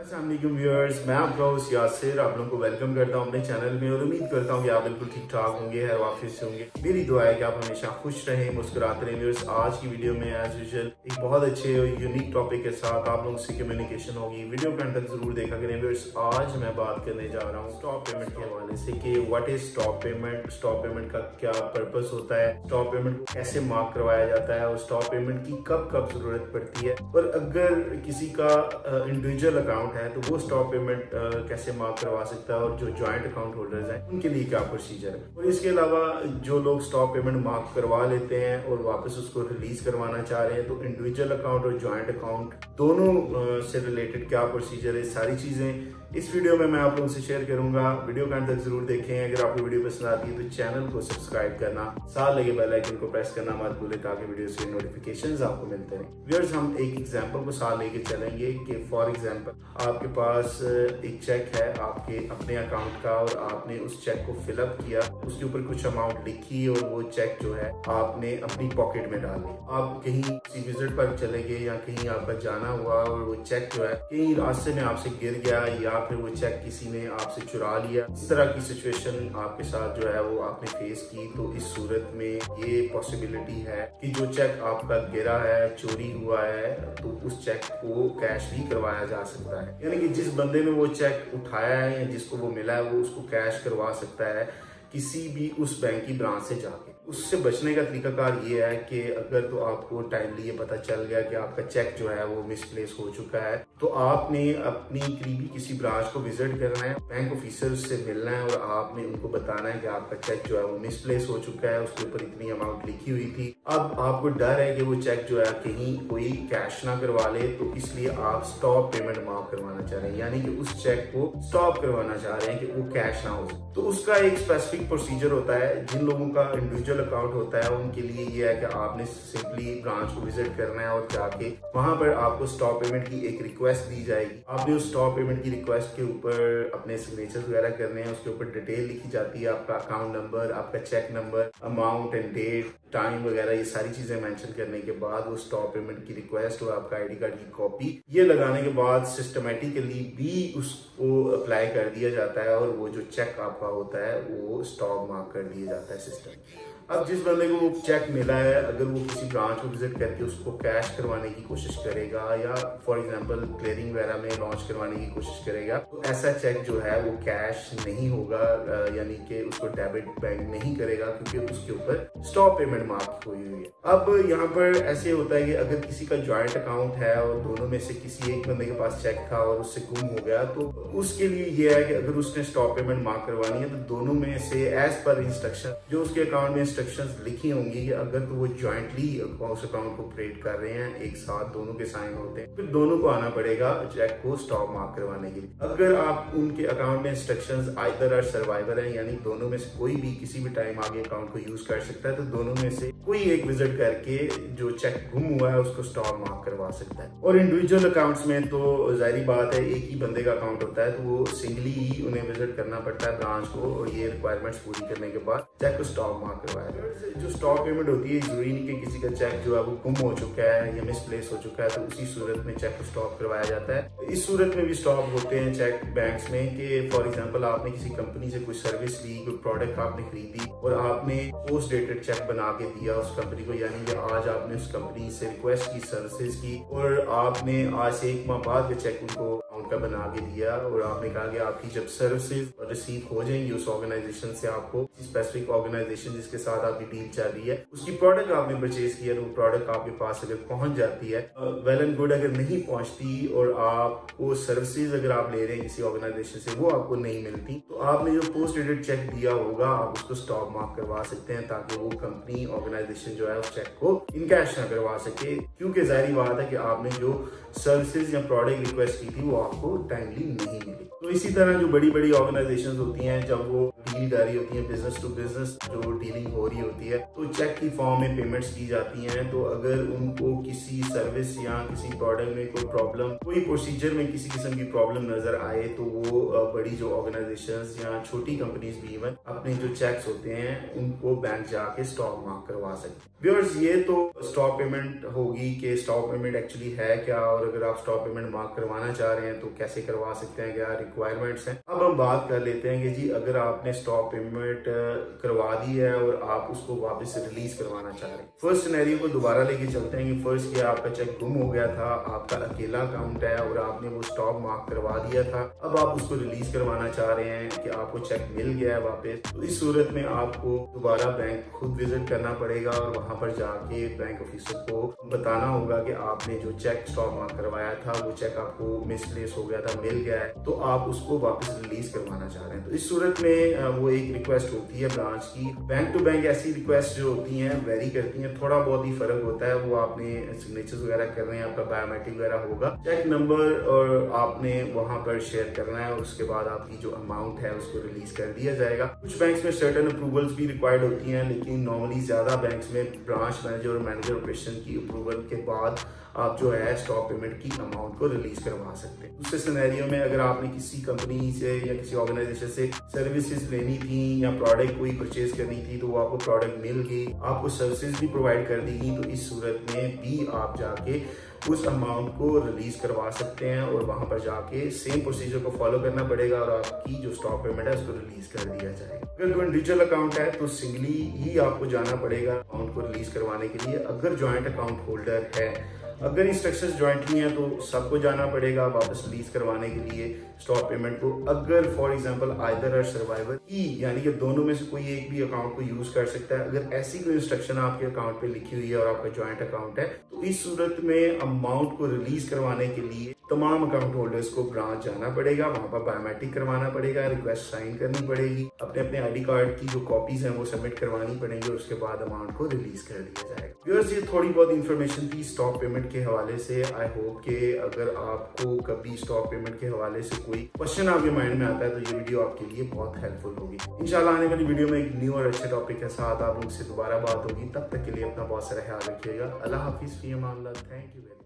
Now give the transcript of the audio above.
अस्सलाम वालेकुम व्यूअर्स, मैं आपका होस्ट यासिर आप लोगों को वेलकम करता हूं अपने चैनल में और उम्मीद करता हूं कि आप बिल्कुल ठीक ठाक होंगे, हर वाफिस से होंगे। मेरी दुआ है कि आप हमेशा खुश रहें, मुस्कुराते रहें। व्यूअर्स, आज की वीडियो में एज यूजुअल एक बहुत अच्छे और यूनिक टॉपिक के साथ आप लोगों से कम्युनिकेशन होगी। वीडियो के अंत तक जरूर देखा करें। व्यूअर्स, आज मैं बात करने जा रहा हूँ स्टॉप पेमेंट के हवाले से कि what is stop payment, stop payment का क्या पर्पस होता है, स्टॉप पेमेंट को कैसे मार्क करवाया जाता है और स्टॉप पेमेंट की कब कब जरूरत पड़ती है, और अगर किसी का इंडिविजुअल अकाउंट है तो वो स्टॉप पेमेंट कैसे मार्क करवा सकता है, और जो ज्वाइंट अकाउंट होल्डर्स हैं उनके लिए क्या प्रोसीजर है। और इसके अलावा जो लोग स्टॉप पेमेंट मार्क करवा लेते हैं और वापस उसको रिलीज करवाना चाह रहे हैं, तो इंडिविजुअल अकाउंट और ज्वाइंट अकाउंट दोनों से रिलेटेड क्या प्रोसीजर है, सारी चीजें इस वीडियो में मैं आप लोगों से शेयर करूंगा। वीडियो का अंत तक जरूर देखें। अगर आपको वीडियो पसंद आती है तो चैनल को सब्सक्राइब करना, साथ लगे बेल आइकन को प्रेस करना मत भूलें ताकि वीडियो से नोटिफिकेशंस आपको मिलते रहें। व्यूअर्स, हम एक एग्जांपल को साथ लेके चलेंगे कि फॉर एग्जांपल आपके पास एक चेक है आपके अपने अकाउंट का और आपने उस चेक को फिलअप किया, उसके ऊपर कुछ अमाउंट लिखी और वो चेक जो है आपने अपनी पॉकेट में डाल लिया। आप कहीं किसी विजिट पर चले गए या कहीं आपका जाना हुआ और वो चेक जो है कहीं रास्ते में आपसे गिर गया या फिर वो चेक किसी ने आपसे चुरा लिया। इस तरह की सिचुएशन आपके साथ जो है वो आपने फेस की, तो इस सूरत में ये पॉसिबिलिटी है कि जो चेक आपका गिरा है, चोरी हुआ है, तो उस चेक को कैश भी करवाया जा सकता है। यानी कि जिस बंदे ने वो चेक उठाया है या जिसको वो मिला है वो उसको कैश करवा सकता है किसी भी उस बैंक की ब्रांच से जाके। उससे बचने का तरीकाकार ये है कि अगर तो आपको टाइमली ये पता चल गया कि आपका चेक जो है वो मिसप्लेस हो चुका है, तो आपने अपनी करीबी किसी ब्रांच को विजिट करना है, बैंक ऑफिसर से मिलना है और आपने उनको बताना है कि आपका चेक जो है वो मिसप्लेस हो चुका है, उसके ऊपर इतनी अमाउंट लिखी हुई थी। अब आपको डर है कि वो चेक जो है कहीं कोई कैश ना करवा ले, तो इसलिए आप स्टॉप पेमेंट मार्क करवाना चाह रहे हैं, यानी कि उस चेक को स्टॉप करवाना चाह रहे हैं कि वो कैश ना हो। तो उसका एक स्पेसिफिक प्रोसीजर होता है। जिन लोगों का इंडिविजुअल अकाउंट होता है उनके लिए ये है कि आपने सिंपली ब्रांच को विजिट करना है और जाके वहां पर आपको स्टॉप पेमेंट की एक रिक्वेस्ट दी जाएगी। आपने उस स्टॉप पेमेंट की रिक्वेस्ट के ऊपर अपने सिग्नेचर वगैरह करने हैं, उसके ऊपर डिटेल लिखी जाती है, आपका अकाउंट नंबर, आपका cheque number, amount and date, time वगैरह, ये सारी चीजें मेंशन करने के बाद वो स्टॉप पेमेंट की रिक्वेस्ट और आपका आईडी कार्ड की कॉपी ये लगाने के बाद सिस्टमेटिकली भी उसको अप्लाई कर दिया जाता है और वो जो चेक आपका होता है वो स्टॉप मार्क कर दिया जाता है सिस्टम। अब जिस बंदे को वो चेक मिला है, अगर वो किसी ब्रांच को विजिट करके उसको कैश करवाने की कोशिश करेगा या फॉर एग्जांपल क्लियरिंग वगैरह में लॉन्च करवाने की कोशिश करेगा, तो ऐसा चेक जो है वो कैश नहीं होगा, यानी कि उसको डेबिट बैंक नहीं करेगा क्योंकि उसके ऊपर स्टॉप पेमेंट मार्क हुई हुई है। अब यहाँ पर ऐसे होता है कि अगर किसी का ज्वाइंट अकाउंट है और दोनों में से किसी एक बंदे के पास चेक था और उससे गुम हो गया, तो उसके लिए ये है कि अगर उसने स्टॉप पेमेंट मार्क करवानी है तो दोनों में से एज पर इंस्ट्रक्शन जो उसके अकाउंट में इंस्ट्रक्शंस लिखी होंगी कि अगर तो वो ज्वाइंटली उस अकाउंट को ऑपरेट कर रहे हैं, एक साथ दोनों के साइन होते हैं, फिर दोनों को आना पड़ेगा चेक को स्टॉप मार्क करवाने के लिए। अगर आप उनके अकाउंट में इंस्ट्रक्शंस आइदर आर सर्वाइवर है, यानी दोनों में से कोई भी किसी भी टाइम आगे अकाउंट को यूज कर सकता है, तो दोनों में से कोई एक विजिट करके जो चेक गुम हुआ है उसको स्टॉप मार्क करवा सकता है। और इंडिविजुअल अकाउंट्स में तो जाहिर बात है एक ही बंदे का अकाउंट होता है, तो वो सिंगली ही उन्हें विजिट करना पड़ता है ब्रांच को और ये रिक्वायरमेंट्स पूरी करने के बाद चेक को स्टॉप मार्क करवाया जाए। जो स्टॉप पेमेंट होती है जरूरी नहीं कि किसी का चेक जो है वो गुम हो चुका है या मिसप्लेस हो चुका है तो उसी सूरत में चेक को स्टॉप करवाया जाता है। इस सूरत में भी स्टॉप होते हैं चेक बैंक्स में कि फॉर एग्जांपल आपने किसी कंपनी से कोई सर्विस ली, कोई प्रोडक्ट आपने खरीदी और आपने पोस्ट डेटेड चेक बना के दिया उस कंपनी को, यानी कि आज आपने उस कंपनी से रिक्वेस्ट की सर्विसेज की और आपने आज से 1 माह बाद का चेक उनको उनका बना के दिया और आपने कहा कि आपकी जब सर्विसेज रिसीव हो जाएंगी उस ऑर्गेनाइजेशन से, आपको स्पेसिफिक ऑर्गेनाइजेशन जिसके साथ आपकी डील चल रही है उसकी प्रोडक्ट आपने परचेज किया, तो वो प्रोडक्ट आपके पास अगर पहुंच जाती है वेल एंड गुड। अगर नहीं पहुंचती और आपको सर्विसेज अगर आप ले रहे हैं किसी ऑर्गेनाइजेशन से वो आपको नहीं मिलती, तो आपने जो पोस्ट डेटेड चेक दिया होगा आप उसको स्टॉप मार्क करवा सकते हैं ताकि वो कंपनी ऑर्गेनाइजेशन जो है उस चेक को इनकैश ना करवा सके, क्योंकि जाहिर बात है कि आपने जो सर्विसेज या प्रोडक्ट रिक्वेस्ट की थी वो आपको टाइमली नहीं मिली। तो इसी तरह जो बड़ी बड़ी ऑर्गेनाइजेशंस होती हैं जब वो डील कर रही होती है, बिजनेस टू बिजनेस जो डीलिंग हो रही होती है, तो चेक की फॉर्म में पेमेंट्स की जाती हैं। तो अगर उनको किसी सर्विस या किसी प्रोडक्ट में कोई प्रॉब्लम, कोई प्रोसीजर में किसी किस्म की प्रॉब्लम नजर आए, तो वो बड़ी जो ऑर्गेनाइजेशंस या छोटी कंपनीज भी इवन अपने जो चेक्स होते हैं उनको बैंक जाके स्टॉप मार्क करवा सकते हैं। व्यूअर्स, ये तो स्टॉप पेमेंट होगी कि स्टॉप पेमेंट एक्चुअली है क्या, और अगर आप स्टॉप पेमेंट मार्क करवाना चाह रहे हैं तो कैसे करवा सकते हैं, क्या रिक्वायरमेंट्स हैं। अब हम बात कर लेते हैं कि जी अगर आपने स्टॉप पेमेंट करवा दी है और आप उसको वापस रिलीज करवाना चाह रहे हैं। फर्स्ट सिनेरियो को दोबारा लेके चलते हैं कि फर्स्ट ये आपका चेक गुम हो गया था, आपका अकेला अकाउंट है और आपने वो स्टॉप मार्क करवा दिया था। अब आप उसको रिलीज करवाना चाह रहे हैं कि आपको चेक मिल गया है वापस, तो इस सूरत में आपको दोबारा बैंक खुद विजिट करना पड़ेगा और वहां पर जाके बैंक ऑफिसर को बताना होगा कि आपने जो चेक स्टॉप मार्क करवाया था वो चेक आपको मिसप्लेस हो गया था, मिल गया है, तो आप उसको वापस रिलीज करवाना चाह रहे हैं। तो इस सूरत में वो एक रिक्वेस्ट होती है ब्रांच की। बैंक टू बैंक ऐसी रिक्वेस्ट जो होती हैं वेरी करती हैं, थोड़ा बहुत ही फर्क होता है। वो आपने सिग्नेचर्स वगैरह कर रहे हैं, आपका बायोमेट्रिक वगैरह होगा, चेक नंबर और आपने वहां पर शेयर करना है और उसके बाद आपकी जो अमाउंट है उसको रिलीज कर दिया जाएगा। कुछ बैंक्स में सर्टेन अप्रूवल्स भी रिक्वायर्ड होती हैं, लेकिन नॉर्मली ज्यादा बैंक्स में ब्रांच मैनेजर और मैनेजर ऑपरेशन की अप्रूवल के बाद आप जो है स्टॉप पेमेंट की अमाउंट को रिलीज करवा सकते हैं। दूसरे सिनेरियो में अगर आपने किसी कंपनी से या किसी ऑर्गेनाइजेशन से सर्विसेज लेनी थी या प्रोडक्ट कोई परचेज करनी थी, तो वो आपको प्रोडक्ट मिल गई, आपको सर्विसेज भी प्रोवाइड कर दी गई, तो इस सूरत में भी आप जाके उस अमाउंट को रिलीज करवा सकते हैं और वहां पर जाके सेम प्रोसीजर को फॉलो करना पड़ेगा और आपकी जो स्टॉप पेमेंट है उसको रिलीज कर दिया जाएगा। अगर कोई इंडिविजुअल अकाउंट है तो सिंगली ही आपको जाना पड़ेगा अकाउंट को रिलीज करवाने के लिए। अगर ज्वाइंट अकाउंट होल्डर है, अगर इंस्ट्रक्शंस ज्वाइंटली हैं तो सबको जाना पड़ेगा वापस रिलीज करवाने के लिए स्टॉप पेमेंट को। अगर फॉर एग्जांपल आइदर और सर्वाइवर ही, यानी कि दोनों में से कोई एक भी अकाउंट को यूज कर सकता है, अगर ऐसी कोई इंस्ट्रक्शन आपके अकाउंट पे लिखी हुई है और आपका ज्वाइंट अकाउंट है, तो इस सूरत में अमाउंट को रिलीज करवाने के लिए तमाम अकाउंट होल्डर्स को ब्रांच जाना पड़ेगा, वहां पर बायोमेट्रिक करवाना पड़ेगा, रिक्वेस्ट साइन करनी पड़ेगी, अपने अपने आईडी कार्ड की जो कॉपीज हैं वो सबमिट करवानी पड़ेंगी और उसके बाद अमाउंट को रिलीज कर दिया जाएगा। व्यूअर्स, ये थोड़ी बहुत इंफॉर्मेशन थी स्टॉप पेमेंट के हवाले से। आई होप कि अगर आपको कभी स्टॉप पेमेंट के हवाले से कोई क्वेश्चन आपके माइंड में आता है तो ये वीडियो आपके लिए बहुत हेल्पफुल होगी। इंशाल्लाह आने वाली वीडियो में एक न्यू और अच्छे टॉपिक के साथ आप लोग से दोबारा बात होगी। तब तक के लिए अपना बहुत सारा ख्याल रखिएगा। अल्लाह हाफिज, फी अमान अल्लाह। Thank you.